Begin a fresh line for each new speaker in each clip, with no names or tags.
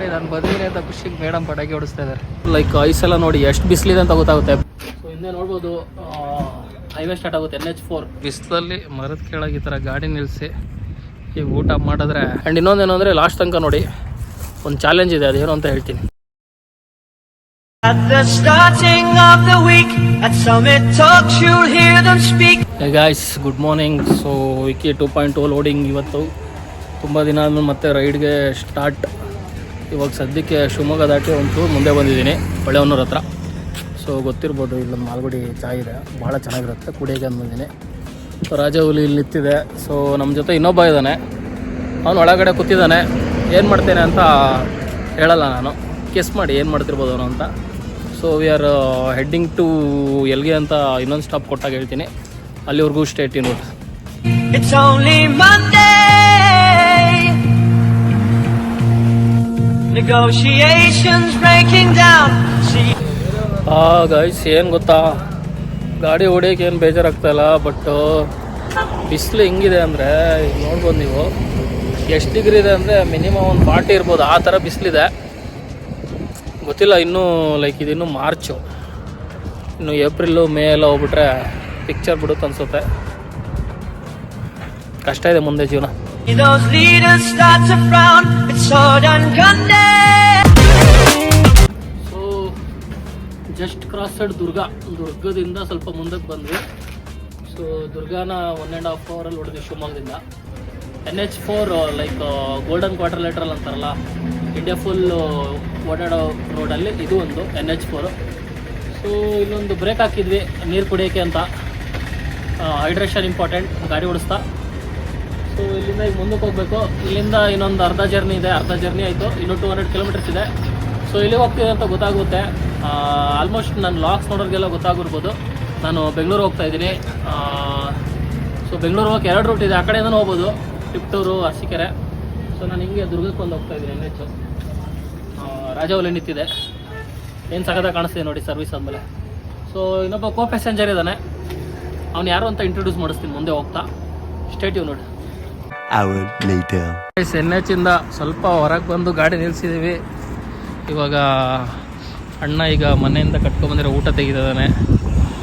ನೋಡಿ ನಾನು ಬಂದಿದ್ದೀನಿ ಅಂತ ಖುಷಿಗೆ ಮೇಡಮ್ ಪಟಾಕಿ ಹೊಡಿಸ್ತಾ ಇದ್ದಾರೆ. ಲೈಕ್ ಐಸೆಲ್ಲ ನೋಡಿ ಎಷ್ಟು ಬಿಸಿಲಿದೆ ಅಂತ ಗೊತ್ತಾಗುತ್ತೆ. ಸೊ ಹಿಂದೆ ನೋಡ್ಬೋದು ಹೈವೇ ಸ್ಟಾರ್ಟ್ ಆಗುತ್ತೆ NH4. ಬಿಸಿಲಲ್ಲಿ ಮರದ ಕೆಳಗೆ ಈ ಥರ ಗಾಡಿ ನಿಲ್ಲಿಸಿ ಈಗ ಊಟ ಮಾಡಿದ್ರೆ. ಆ್ಯಂಡ್ ಇನ್ನೊಂದೇನು ಅಂದರೆ ಲಾಸ್ಟ್ ತನಕ ನೋಡಿ ಒಂದು ಚಾಲೆಂಜ್ ಇದೆ, ಅದೇನು ಅಂತ ಹೇಳ್ತೀನಿ. At the starting of the week at Summit Talks you'll hear them speak. Hey guys, good morning. So Wiki 2.0 loading ಇವತ್ತು ತುಂಬ ದಿನ ಆದಮೇಲೆ ಮತ್ತೆ ರೈಡ್ಗೆ ಸ್ಟಾರ್ಟ್. ಇವಾಗ ಸದ್ಯಕ್ಕೆ ಶಿವಮೊಗ್ಗ ದಾಟಿ ಒಂಚೂರು ಮುಂದೆ ಬಂದಿದ್ದೀನಿ, ಹೊಳೆಹೊನ್ನೂರು ಹತ್ರ. ಸೊ ಗೊತ್ತಿರ್ಬೋದು, ಇಲ್ಲೊಂದು ಮಾಲ್ಗುಡಿ ಚಾಯ್ ಇದೆ, ಭಾಳ ಚೆನ್ನಾಗಿರುತ್ತೆ, ಕುಡಿಯೋಕೆ ಅಂತ ಬಂದಿದ್ದೀನಿ. ಸೊ ರಾಜಹುಲಿ ಇಲ್ಲಿ ನಿಂತಿದೆ. ಸೊ ನಮ್ಮ ಜೊತೆ ಇನ್ನೊಬ್ಬ ಇದ್ದಾನೆ, ಅವನು ಒಳಗಡೆ ಕೂತಿದ್ದಾನೆ. ಏನು ಮಾಡ್ತೇನೆ ಅಂತ ಹೇಳಲ್ಲ ನಾನು, ಗೆಸ್ ಮಾಡಿ ಏನು ಮಾಡ್ತಿರ್ಬೋದು ಅವನು ಅಂತ. So we are heading to ಎಲ್ಗೆ ಅಂತ ಇನ್ನೊಂದು ಸ್ಟಾಪ್ ಕೊಟ್ಟಾಗ ಹೇಳ್ತೀನಿ, ಅಲ್ಲಿವರೆಗೂ stay tune. It's only Monday. Negotiations breaking down. Guys ಏನು ಗೊತ್ತಾ, ಗಾಡಿ ಹೊಡಿಯೋಕೆ ಏನು ಬೇಜಾರಾಗ್ತಾಯಿಲ್ಲ, ಬಟ್ ಬಿಸಿಲು ಹೆಂಗಿದೆ ಅಂದರೆ ನೋಡ್ಬೋದು ನೀವು. ಎಷ್ಟು ಡಿಗ್ರಿ ಇದೆ ಅಂದರೆ ಮಿನಿಮಮ್ ಒಂದು 40 ಇರ್ಬೋದು, ಆ ಥರ ಬಿಸಿಲಿದೆ. ಗೊತ್ತಿಲ್ಲ ಇನ್ನೂ, ಲೈಕ್ ಇದಿನ್ನೂ ಮಾರ್ಚು, ಇನ್ನು ಏಪ್ರಿಲು ಮೇ ಎಲ್ಲ ಹೋಗ್ಬಿಟ್ರೆ ಪಿಕ್ಚರ್ ಬಿಡುತ್ತೆ ಅನಿಸುತ್ತೆ. ಕಷ್ಟ ಇದೆ ಮುಂದೆ ಜೀವನ. ಸೊ ಜಸ್ಟ್ ಕ್ರಾಸ್ಡ್ ದುರ್ಗದಿಂದ ಸ್ವಲ್ಪ ಮುಂದಕ್ಕೆ ಬಂದ್ವಿ. ಸೊ ದುರ್ಗಾನ 1.5 ಅವರಲ್ಲಿ ಹೊಡೆದ್ವಿ ಶಿವಮೊಗ್ಗದಿಂದ. NH4 ಲೈಕ್ ಗೋಲ್ಡನ್ ಕ್ವಾರ್ಟರ್ ಲೆಟ್ರಲ್ ಅಂತಾರಲ್ಲ, ಇಂಡಿಯಾ ಫುಲ್ ಓಡಾಡೋ ರೋಡಲ್ಲಿ ಇದು ಒಂದು NH4. ಸೊ ಇಲ್ಲೊಂದು ಬ್ರೇಕ್ ಹಾಕಿದ್ವಿ ನೀರು ಕುಡಿಯೋಕ್ಕೆ ಅಂತ, ಹೈಡ್ರೇಷನ್ ಇಂಪಾರ್ಟೆಂಟ್ ಗಾಡಿ ಓಡಿಸ್ತಾ. ಸೊ ಇಲ್ಲಿಂದ ಈಗ ಮುಂದಕ್ಕೆ ಹೋಗಬೇಕು. ಇಲ್ಲಿಂದ ಇನ್ನೊಂದು ಅರ್ಧ ಜರ್ನಿ ಇದೆ, ಅರ್ಧ ಜರ್ನಿ ಆಯಿತು, ಇನ್ನೂ 200 ಕಿಲೋಮೀಟರ್ಸ್ ಇದೆ. ಸೊ ಇಲ್ಲಿ ಹೋಗ್ತಿದೆ ಅಂತ ಗೊತ್ತಾಗುತ್ತೆ. ಆಲ್ಮೋಸ್ಟ್ ನನ್ನ ಲಾಕ್ಸ್ ನೋಡೋರಿಗೆಲ್ಲ ಗೊತ್ತಾಗಿರ್ಬೋದು, ನಾನು ಬೆಂಗಳೂರು ಹೋಗ್ತಾ ಇದ್ದೀನಿ. ಸೊ ಬೆಂಗಳೂರು ಹೋಗಕ್ಕೆ 2 ರೂಟ್ ಇದೆ, ಆ ಕಡೆಯಿಂದನೂ ಹೋಗ್ಬೋದು, ಟಿಪ್ಟೂರು, ಅರಸೀಕೆರೆ. ಸೊ ನಾನು ಹಿಂಗೆ ದುರ್ಗಕ್ಕೆ ಒಂದು ಹೋಗ್ತಾ ಇದ್ದೀನಿ. NH ರಾಜಹುಲಿ ನಿಂತಿದೆ, ಏನು ಸಖತ್ತಾಗಿ ಕಾಣಿಸ್ತಿದೆ ನೋಡಿ ಸರ್ವಿಸ್ ಆದಮೇಲೆ. ಸೊ ಇನ್ನೊಬ್ಬ ಕೋ ಪ್ಯಾಸೆಂಜರ್ ಇದ್ದಾನೆ, ಅವ್ನು ಯಾರು ಅಂತ ಇಂಟ್ರೊಡ್ಯೂಸ್ ಮಾಡಿಸ್ತೀನಿ ಮುಂದೆ ಹೋಗ್ತಾ. ಸ್ಟೇ ಟ್ಯೂನ್ ನೋಡಿ. NH ಇಂದ ಸ್ವಲ್ಪ ಹೊರಗೆ ಬಂದು ಗಾಡಿ ನಿಲ್ಲಿಸಿದ್ದೀವಿ. ಇವಾಗ ಅಣ್ಣ ಈಗ ಮನೆಯಿಂದ ಕಟ್ಕೊಂಬಂದಿರೋ ಊಟ ತೆಗಿದಾನೆ.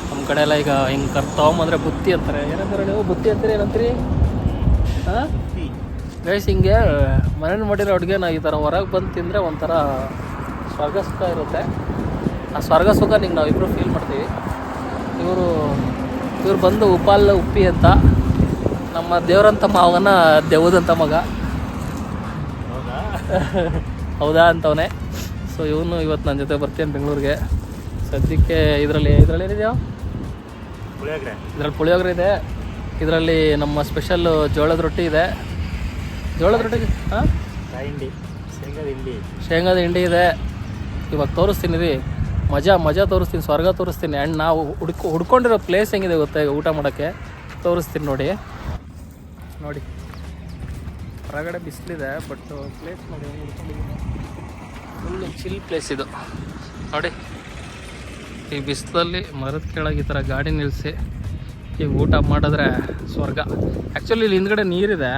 ನಮ್ಮ ಕಡೆ ಎಲ್ಲ ಈಗ ಹಿಂಗೆ ತೊಗೊಂಬಂದ್ರೆ ಬುತ್ತಿ ಅಂತಾರೆ, ಏನಂತಾರೆ ನೀವು ಬುತ್ತಿ ಅಂತೀರಿ, ಏನಂತೀರಿ? ಹಾಂ ಗೈಸ್, ಹಿಂಗೆ ಮನೇಲಿ ಮಾಡಿರೋ ಅಡುಗೆ ಈ ಥರ ಹೊರಗೆ ಬಂದು ತಿಂದರೆ ಒಂಥರ ಸ್ವರ್ಗ ಸುಖ ಇರುತ್ತೆ. ಆ ಸ್ವರ್ಗ ಸುಖ ನಿಂಗೆ ನಾವಿಬ್ಬರು ಫೀಲ್ ಮಾಡ್ತೀವಿ. ಇವರು ಬಂದು ಉಪ್ಪಿ ಅಂತ, ನಮ್ಮ ದೇವರಂತ ಮಾವನ ದೆವ್ವದಂತ ಮಗ. ಹೌದಾ ಅಂತವನೇ. ಸೊ ಇವನು ಇವತ್ತು ನನ್ನ ಜೊತೆ ಬರ್ತೀನಿ ಬೆಂಗಳೂರಿಗೆ. ಸದ್ಯಕ್ಕೆ ಇದರಲ್ಲಿ ಏನಿದೆಯೋ, ಇದರಲ್ಲಿ ಪುಳಿಯೋಗರೆ ಇದೆ, ಇದರಲ್ಲಿ ನಮ್ಮ ಸ್ಪೆಷಲ್ ಜೋಳದ ರೊಟ್ಟಿ ಇದೆ. ಜೋಳದ ರೊಟ್ಟಿ, ಹಾಂ, ಶೇಂಗಾದ ಹಿಂಡಿ ಇದೆ. ಇವಾಗ ತೋರಿಸ್ತೀನಿ ರೀ, ಮಜಾ ತೋರಿಸ್ತೀನಿ, ಸ್ವರ್ಗ ತೋರಿಸ್ತೀನಿ. ಆ್ಯಂಡ್ ನಾವು ಹುಡ್ಕೊಂಡಿರೋ ಪ್ಲೇಸ್ ಹೆಂಗಿದೆ ಗೊತ್ತಾ ಈಗ ಊಟ ಮಾಡೋಕ್ಕೆ, ತೋರಿಸ್ತೀನಿ ನೋಡಿ. ಹೊರಗಡೆ ಬಿಸಿಲಿದೆ, ಬಟ್ ಪ್ಲೇಸ್ ನೋಡಿ ಹೆಂಗೆ ಹುಡ್ಕೊಂಡಿದ್ದೀನಿ. ಫುಲ್ಲು ಚಿಲ್ ಪ್ಲೇಸ್ ಇದು ನೋಡಿ. ಈ ಬಿಸಿಲಲ್ಲಿ ಮರದ ಕೆಳಗೆ ಈ ಥರ ಗಾಡಿ ನಿಲ್ಲಿಸಿ ಈಗ ಊಟ ಮಾಡಿದ್ರೆ ಸ್ವರ್ಗ. ಆ್ಯಕ್ಚುಲಿ ಇಲ್ಲಿ ಹಿಂದ್ಗಡೆ ನೀರಿದೆ,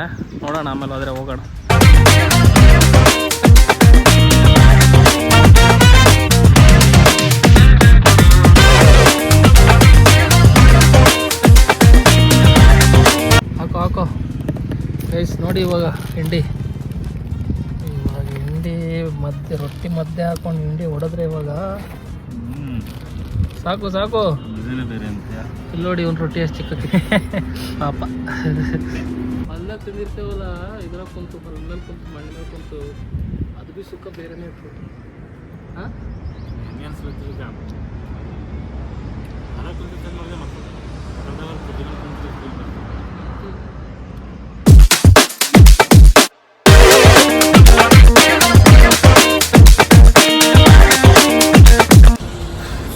ನೋಡೋಣ ಆಮೇಲೆ ಆದರೆ ಹೋಗೋಣ. ಹಾಕೋ ಗೈಸ್ ನೋಡಿ. ಇವಾಗ ಹಿಂಡಿ ಮಧ್ಯೆ ರೊಟ್ಟಿ ಮಧ್ಯೆ ಹಾಕೊಂಡು ಹಿಂಡಿ ಹೊಡೆದ್ರೆ ಇವಾಗ ಸಾಕು. ಇಲ್ಲಿ ನೋಡಿ ಒಂದು ರೊಟ್ಟಿ ಅಷ್ಟು ಚಿಕ್ಕಕ್ಕೆ ಪಾಪ. ಅಲ್ಲೇ ತಿಂದಿರ್ತೇವಲ್ಲ, ಇದ್ರಾಗ ಕುಂತು ಹೊಲದಲ್ಲಿ ಕುಂತು ಮಣ್ಣಿನಲ್ಲಿ ಕುಂತು, ಅದು ಭೀ ಸುಖ ಬೇರೆನೇ ಇರ್ತದೆ. ಹಾಂ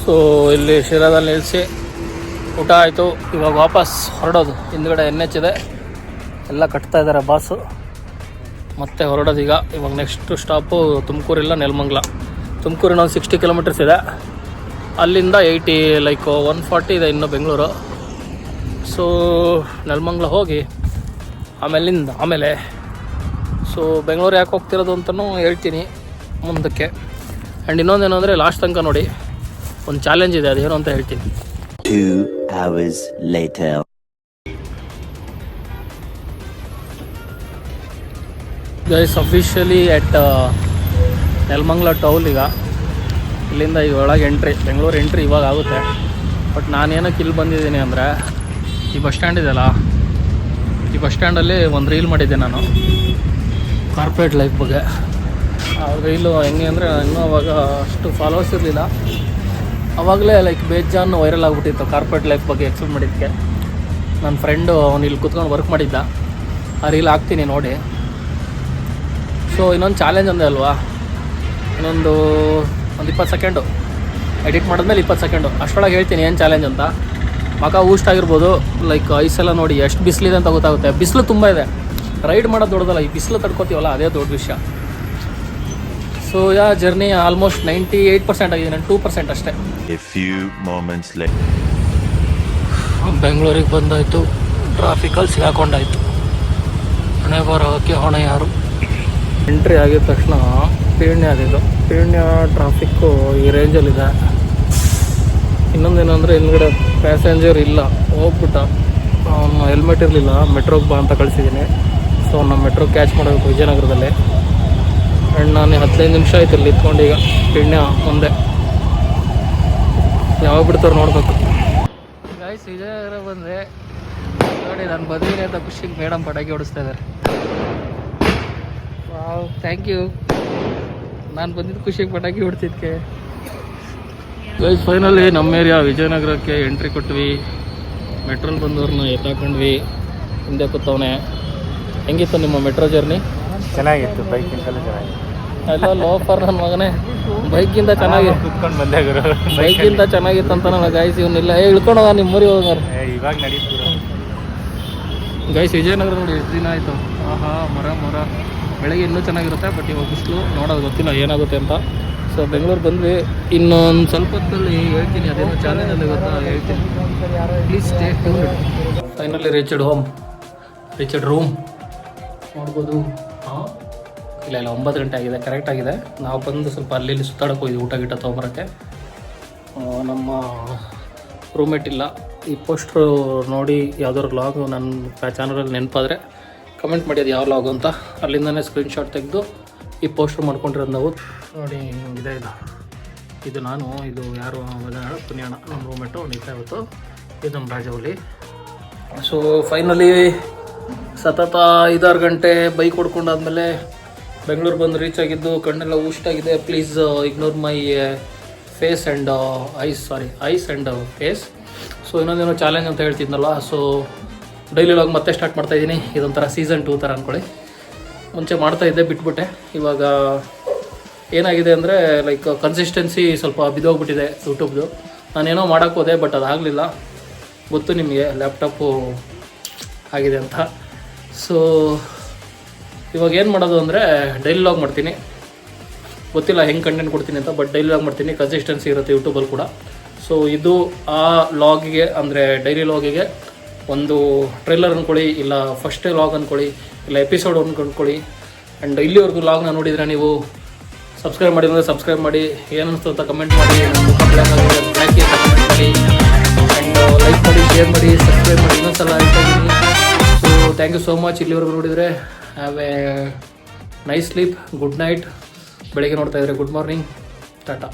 ಸೊ ಇಲ್ಲಿ ಶಿರಾದಲ್ಲಿ ನಿಲ್ಲಿಸಿ ಊಟ ಆಯಿತು. ಇವಾಗ ವಾಪಸ್ ಹೊರಡೋದು. ಹಿಂದ್ಗಡೆ NH ಇದೆ, ಎಲ್ಲ ಕಟ್ತಾ ಇದ್ದಾರೆ ಬಾಸು. ಮತ್ತೆ ಹೊರಡೋದು ಈಗ. ಇವಾಗ ನೆಕ್ಸ್ಟ್ ಸ್ಟಾಪು ತುಮಕೂರಿಲ್ಲ ನೆಲಮಂಗಲ. ತುಮಕೂರಿನ ಒಂದು 60 ಕಿಲೋಮೀಟರ್ಸ್ ಇದೆ, ಅಲ್ಲಿಂದ 80 ಲೈಕ್ 140 ಇದೆ ಇನ್ನು ಬೆಂಗಳೂರು. ಸೊ ನೆಲಮಂಗಲ ಹೋಗಿ ಆಮೇಲೆ ಸೊ ಬೆಂಗಳೂರು ಯಾಕೆ ಹೋಗ್ತಿರೋದು ಅಂತಲೂ ಹೇಳ್ತೀನಿ. ಮುಂದಕ್ಕೆ. ಆ್ಯಂಡ್ ಇನ್ನೊಂದೇನು ಅಂದರೆ ಲಾಸ್ಟ್ ತನಕ ನೋಡಿ, ಒಂದು ಚಾಲೆಂಜ್ ಇದೆ, ಅದೇನು ಅಂತ ಹೇಳ್ತೀನಿ.
2 hours later.
ಗೈಸ್ ಅಫಿಷಿಯಲಿ ಎಟ್ ನೆಲಮಂಗಲ ಟೌಲ್. ಈಗ ಇಲ್ಲಿಂದ ಈಗ ಒಳಗೆ ಎಂಟ್ರಿ, ಬೆಂಗಳೂರು ಎಂಟ್ರಿ ಇವಾಗ ಆಗುತ್ತೆ. ಬಟ್ ನಾನೇನಕ್ಕೆ ಇಲ್ಲಿ ಬಂದಿದ್ದೀನಿ ಅಂದರೆ, ಈ ಬಸ್ ಸ್ಟ್ಯಾಂಡ್ ಇದೆಯಲ್ಲ, ಈ ಬಸ್ ಸ್ಟ್ಯಾಂಡಲ್ಲಿ ಒಂದು ರೀಲ್ ಮಾಡಿದ್ದೆ ನಾನು ಕಾರ್ಪೊರೇಟ್ ಲೈಫ್ ಬಗ್ಗೆ. ಆ ರೀಲು ಹೆಂಗೆ ಅಂದರೆ, ಇನ್ನೂ ಅವಾಗ ಅಷ್ಟು ಫಾಲೋವರ್ಸ್ ಇರಲಿಲ್ಲ. ಆವಾಗಲೇ ಲೈಕ್ ಬೇಜಾನ್ ವೈರಲ್ ಆಗಿಬಿಟ್ಟಿತ್ತು ಕಾರ್ಪೊರೇಟ್ ಲೈಫ್ ಬಗ್ಗೆ ಎಕ್ಸ್ಪ್ಲೇನ್ ಮಾಡಿದ್ದಕ್ಕೆ. ನನ್ನ ಫ್ರೆಂಡು ಅವ್ನು ಇಲ್ಲಿ ಕೂತ್ಕೊಂಡು ವರ್ಕ್ ಮಾಡಿದ್ದ, ಆ ರೀಲ್ ಹಾಕ್ತೀನಿ ನೋಡಿ. ಸೊ ಇನ್ನೊಂದು ಚಾಲೆಂಜ್ ಅಂದೆ ಅಲ್ವಾ, ಇನ್ನೊಂದು 20 ಸೆಕೆಂಡು ಎಡಿಟ್ ಮಾಡಿದ್ಮೇಲೆ 20 ಸೆಕೆಂಡು ಅಷ್ಟರೊಳಗೆ ಹೇಳ್ತೀನಿ ಏನು ಚಾಲೆಂಜ್ ಅಂತ. ಮಗ ಊಸ್ಟ್ ಆಗಿರ್ಬೋದು, ಲೈಕ್ ಐಸೆಲ್ಲ ನೋಡಿ ಎಷ್ಟು ಬಿಸಿಲಿದೆ ಅಂತ ಗೊತ್ತಾಗುತ್ತೆ. ಬಿಸಿಲು ತುಂಬ ಇದೆ, ರೈಡ್ ಮಾಡೋದು ದೊಡ್ಡದಲ್ಲ, ಈ ಬಿಸಿಲು ತಡ್ಕೋತೀವಲ್ಲ ಅದೇ ದೊಡ್ಡ ವಿಷಯ. ಸೊ ಜರ್ನಿ ಆಲ್ಮೋಸ್ಟ್ 98% ಆಗಿದೆ, ನಾನು 2% ಅಷ್ಟೇ.
A few moments later.
ಬೆಂಗಳೂರಿಗೆ ಬಂದಾಯಿತು, ಟ್ರಾಫಿಕಲ್ಲಿ ಸಿಗಾಕೊಂಡಾಯಿತು. ಹಣೆ ಬರೋಕ್ಕೆ ಹೊಣೆ ಯಾರು. ಎಂಟ್ರಿ ಆಗಿದ ತಕ್ಷಣ ಪೀಣ್ಯ ಆದಿದ್ದು, ಪೀಣ್ಯ ಟ್ರಾಫಿಕ್ಕು ಈ ರೇಂಜಲ್ಲಿದೆ. ಇನ್ನೊಂದೇನೆಂದರೆ ಹಿಂದ್ಗಡೆ ಪ್ಯಾಸೆಂಜರ್ ಇಲ್ಲ, ಹೋಗ್ಬಿಟ್ಟ. ಅವನು ಹೆಲ್ಮೆಟ್ ಇರಲಿಲ್ಲ, ಮೆಟ್ರೋಗೆ ಬಾ ಅಂತ ಕಳಿಸಿದ್ದೀನಿ. ಸೊ ನಮ್ಮ ಮೆಟ್ರೋ ಕ್ಯಾಚ್ ಮಾಡಬೇಕು ವಿಜಯನಗರದಲ್ಲಿ. ಆ್ಯಂಡ್ ನಾನು 15 ನಿಮಿಷ ಆಯ್ತು ಇಲ್ಲಿ ಇತ್ಕೊಂಡು. ಈಗ ಪೀಣ್ಯ ಮುಂದೆ ಯಾವಾಗ ಬಿಡ್ತಾರೆ ನೋಡ್ಬೇಕು. ಗಾಯ್ಸ್ ವಿಜಯನಗರ ಬಂದರೆ ನೋಡಿ, ನಾನು ಬಂದಿದ್ದೀನಿ ಅಂತ ಖುಷಿಗೆ ಮೇಡಮ್ ಪಟಾಕಿ ಹೊಡಿಸ್ತಾ ಇದ್ದಾರೆ. Wow, thank you. ನಾನು ಬಂದಿದ್ದು ಖುಷಿಗೆ ಪಟಾಕಿ ಹೊಡ್ತಿದ್ದಕ್ಕೆ. ಗೈಸ್ ಫೈನಲಿ ನಮ್ಮ ಏರಿಯಾ ವಿಜಯನಗರಕ್ಕೆ ಎಂಟ್ರಿ ಕೊಟ್ವಿ. ಮೆಟ್ರೋಲ್ ಬಂದವ್ರನ್ನ ಎತ್ತಾಕೊಂಡ್ವಿ. ಹಿಂದೆ ಕೂತವನೆ. ಹೆಂಗಿತ್ತು ನಿಮ್ಮ ಮೆಟ್ರೋ ಜರ್ನಿ?
ಚೆನ್ನಾಗಿತ್ತು, ಬೈಕಿಂದಲೂ ಚೆನ್ನಾಗಿತ್ತು.
ಎಲ್ಲ ಲೋಫರ್ ನನ್ನ ಮಗನೇ, ಬೈಕಿಂದ ಚೆನ್ನಾಗಿ
ಕುತ್ಕೊಂಡು ಬಂದೆ ಗುರು.
ಬೈಕಿಂದ ಚೆನ್ನಾಗಿತ್ತು ಅಂತ ನನಗೆ. ಗಾಯ್ಸ್ ಇವನ್ನೆಲ್ಲ ಇಳ್ಕೊಂಡು ಹೋಗ ನಿಮ್ಮ ಊರಿಗೆ ಹೋಗಾರ.
ಇವಾಗ ನಡೀತು
ಗೈಸ್ ವಿಜಯನಗರ ನೋಡಿ ಎಷ್ಟು ದಿನ ಆಯಿತು. ಆಹಾ, ಮರ ಬೆಳಗ್ಗೆ ಇನ್ನೂ ಚೆನ್ನಾಗಿರುತ್ತೆ. ಬಟ್ ಇವಾಗ ಬಿಸಿಲು ನೋಡೋದು ಗೊತ್ತಿಲ್ಲ ಏನಾಗುತ್ತೆ ಅಂತ. ಸೊ ಬೆಂಗಳೂರು ಬಂದ್ವಿ. ಇನ್ನೊಂದು ಸ್ವಲ್ಪ ಹೊತ್ತಲ್ಲಿ ಹೇಳ್ತೀನಿ, ಅದೇನೋ ಚಾಲೆಂಜಲ್ಲಿ ಗೊತ್ತಾ ಹೇಳ್ತೀನಿ. Please stay tuned. Finally reached home, reached room ನೋಡ್ಬೋದು. ಹಾಂ, ಇಲ್ಲ 9 ಗಂಟೆ ಆಗಿದೆ, ಕರೆಕ್ಟ್ ಆಗಿದೆ. ನಾವು ಬಂದು ಸ್ವಲ್ಪ ಅಲ್ಲಿ ಸುತ್ತಾಡೋಕೆ ಹೋಗಿದ್ವಿ ಊಟ ಗಿಟ ತೊಗೊಂಬರೋಕ್ಕೆ. ನಮ್ಮ ರೂಮ್ಮೇಟ್ ಇಲ್ಲ. ಈ ಪೋಸ್ಟ್ರು ನೋಡಿ ಯಾವ್ದಾದ್ರು ಲಾಗು ನನ್ನ ಚಾನಲಲ್ಲಿ ನೆನಪಾದರೆ ಕಮೆಂಟ್ ಮಾಡಿ ಅದು ಯಾವ ಲಾಗು ಅಂತ. ಅಲ್ಲಿಂದನೇ ಸ್ಕ್ರೀನ್ಶಾಟ್ ತೆಗೆದು ಈ ಪೋಸ್ಟ್ರು ಮಾಡ್ಕೊಂಡಿರೋದು ನಾವು. ನೋಡಿ ಇದೆ ಇದು ನಾನು, ಇದು ಯಾರು ಪುಣ್ಯಾಣ ನಮ್ಮ ರೂಮ್ಮೇಟು ನಿಂತ ಇವತ್ತು. ಇದು ನಮ್ಮ ರಾಜವಲ್ಲಿ. ಸೊ ಫೈನಲಿ ಸತತ 5-6 ಗಂಟೆ ಬೈಕ್ ಹೊಡ್ಕೊಂಡಾದ್ಮೇಲೆ ಬೆಂಗಳೂರು ಬಂದು ರೀಚ್ ಆಗಿದ್ದು. ಕಣ್ಣೆಲ್ಲ ಊಷ್ಟಾಗಿದೆ. Please ignore my face and eyes and face. So ಇನ್ನೊಂದೇನೋ ಚಾಲೆಂಜ್ ಅಂತ ಹೇಳ್ತಿದ್ನಲ್ಲ. ಸೊ ಡೈಲಿ ಲಾಗ್ ಮತ್ತೆ ಸ್ಟಾರ್ಟ್ ಮಾಡ್ತಾಯಿದ್ದೀನಿ. ಇದೊಂಥರ ಸೀಸನ್ 2 ಥರ ಅಂದ್ಕೊಳ್ಳಿ. ಮುಂಚೆ ಮಾಡ್ತಾಯಿದ್ದೆ, ಬಿಟ್ಬಿಟ್ಟೆ. ಇವಾಗ ಏನಾಗಿದೆ ಅಂದರೆ ಲೈಕ್ ಕನ್ಸಿಸ್ಟೆನ್ಸಿ ಸ್ವಲ್ಪ ಬಿದ್ದೋಗ್ಬಿಟ್ಟಿದೆ ಯೂಟ್ಯೂಬ್ದು. ನಾನೇನೋ ಮಾಡೋಕ್ಕೆ ಹೋದೆ, ಬಟ್ ಅದಾಗಲಿಲ್ಲ. ಗೊತ್ತು ನಿಮಗೆ ಲ್ಯಾಪ್ಟಾಪು ಆಗಿದೆ ಅಂತ. ಸೊ ಇವಾಗ ಏನು ಮಾಡೋದು ಅಂದರೆ ಡೈಲಿ ಲಾಗ್ ಮಾಡ್ತೀನಿ. ಗೊತ್ತಿಲ್ಲ ಹೆಂಗೆ ಕಂಟೆಂಟ್ ಕೊಡ್ತೀನಿ ಅಂತ, ಬಟ್ ಡೈಲಿ ಲಾಗ್ ಮಾಡ್ತೀನಿ. ಕನ್ಸಿಸ್ಟೆನ್ಸಿ ಇರುತ್ತೆ ಯೂಟ್ಯೂಬಲ್ಲಿ ಕೂಡ. ಸೊ ಇದು ಆ ಲಾಗಿಗೆ ಅಂದರೆ ಡೈಲಿ ಲಾಗಿಗೆ ಒಂದು ಟ್ರೈಲರ್ ಅಂದ್ಕೊಳ್ಳಿ, ಇಲ್ಲ ಫಸ್ಟ್ ಲಾಗ್ ಅಂದ್ಕೊಳ್ಳಿ, ಇಲ್ಲ ಎಪಿಸೋಡ್ ಅಂದ್ಕೊಳ್ಳಿ. ಆ್ಯಂಡ್ ಇಲ್ಲಿವರೆಗೂ ಲಾಗ್ನ ನೋಡಿದರೆ ನೀವು ಸಬ್ಸ್ಕ್ರೈಬ್ ಮಾಡಿದ್ರೆ ಸಬ್ಸ್ಕ್ರೈಬ್ ಮಾಡಿ, ಏನಿಸ್ತು ಅಂತ ಕಮೆಂಟ್ ಮಾಡಿ, ಬ್ಲ್ಯಾಕ್ ಅಂತ ಕಮೆಂಟ್ ಮಾಡಿ, ಆ್ಯಂಡ್ ಲೈಕ್ ಮಾಡಿ, ಶೇರ್ ಮಾಡಿ, ಸಬ್ಸ್ಕ್ರೈಬ್ ಮಾಡಿ. ಇನ್ನೊಂದ್ಸಲ ಹೇಳ್ತಾ ಇದ್ದೀನಿ. So thank you so much. ಇಲ್ಲಿವರೆಗೂ ನೋಡಿದರೆ have a nice sleep, good night. ಬೆಳಗ್ಗೆ ನೋಡ್ತಾ ಇದ್ದರೆ ಗುಡ್ ಮಾರ್ನಿಂಗ್, ಟಾಟಾ.